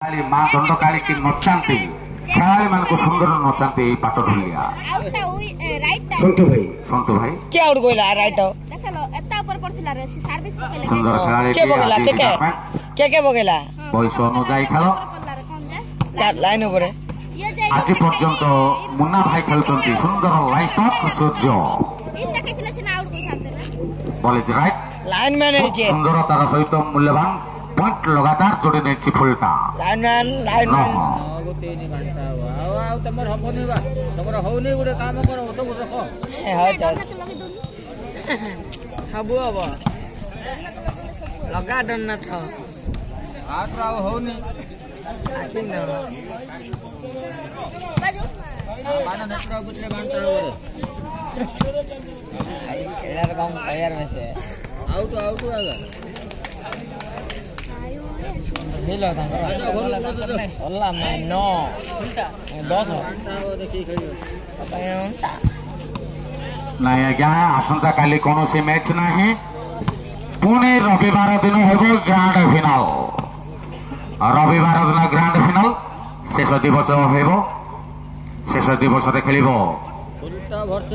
काली माँ दंडकाली की नचांती खेलाड़ी मान को सुंदर नचांती पाट ढुलिया संतु भाई क्या आउट गोला राइट सुंदर खेलाड़ी के बगेला बयस अनुजाई खेल लाइन ऊपर आज पर्यंत मुन्ना भाई खेलुंट सुंदर life Surya ball is right line man सुंदर तार सहित मूल्यवान पॉइंट लगातार जोड़ी नहीं फुलटा लाइन तमर हबनी बा तमर होनी गुडे काम कर सब रख सब अब लगा डन्ना छ आत्रा होनी आखिन बाना नेटरा बुतले बांटा रे खेलर कम प्लेयर में से आउट आगा हेलो तांकर सोला में 9 10 देखि खेलियो नहीं आज्ञा आसंता काली कौन सी मैच नहीं पुणे रविवार दिन हेबो ग्रांड फाइनल रविवार दिन ग्रांड फाइनल शेष दिवस हेबो शेष दिवस रे खेलिबो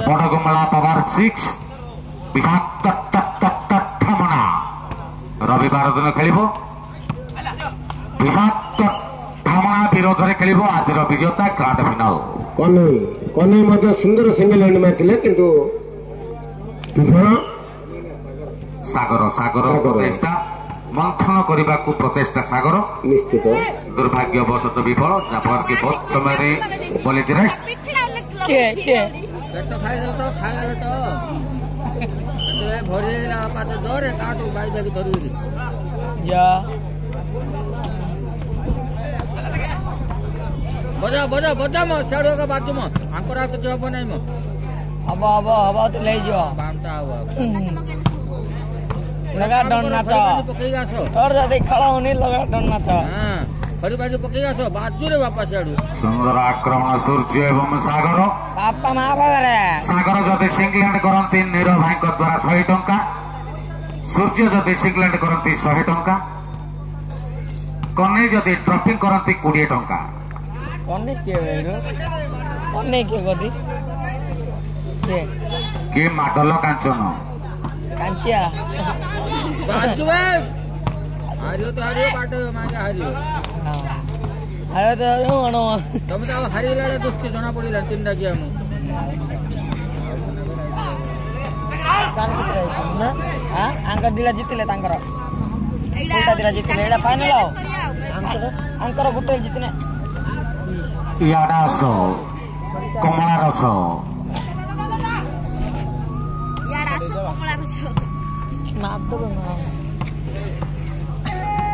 बड़गुमला पावर 6 विषाक्त ठमना रविवार दिन खेलिबो विषाक्त ठमना विरोध रे खेलिबो आज विजेता ग्रांड फाइनल कन्हई मध्य सुंदर सिंगल हैंड मारथिले किंतु विफल सागर सागर प्रचेष्टा मंथन करने को प्रचेष्टा सागर निश्चित दुर्भाग्यवशत विफल जफर के बहुत समय बॉलेज रेस्ट पेट खाइ तो खाइले तो ए भरि ना पात दरे काटू बाई बाई धरि जा बजा म साडो का बाजू म आंकरा के जवाब नै म अब तो ले जो बामटा हुआ लगा डन्ना छ पकेगा सो और जदी खड़ा होने लगा डन्ना छ हां खरी बाजू पकेगा सो बाजू रे वापस आडू सुंदर आक्रमण सूर्य एवं सागर पापा मा बाबरे सागर जदि सिंगलैंड करंती नीरव भाई को द्वारा 100 टंका सूर्य जदि सिंगलैंड करंती 100 टंका कन्हई जदि ड्रॉपिंग करंती 20 टंका कन्हई के गदी के माडल कांचन कांचिया बाजू हारियो तो हारियो बाटो मागे हारियो अरे तो मनो तमे तो हारिला दुष्टी जना पड़िला तीनटा किया मु कान ना हां अंकर दिला जितले तांकर उल्टा दिला जितले एडा फाइनल आओ अंकर गुटे जितने याडा सो कमला रस मार दो ना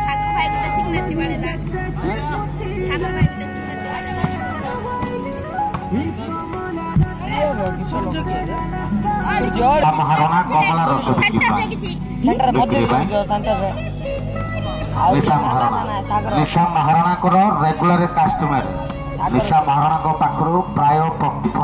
सागर भाई गुटे सिग्नेट बाड़े ना सागर भाई गुटे सिग्नेट महाराणा कमला रस सेंटर मध्य जो सेंटर रे निशा महाराणा को रेगुलर कस्टमर निशा महाराणा को पाखरु प्राय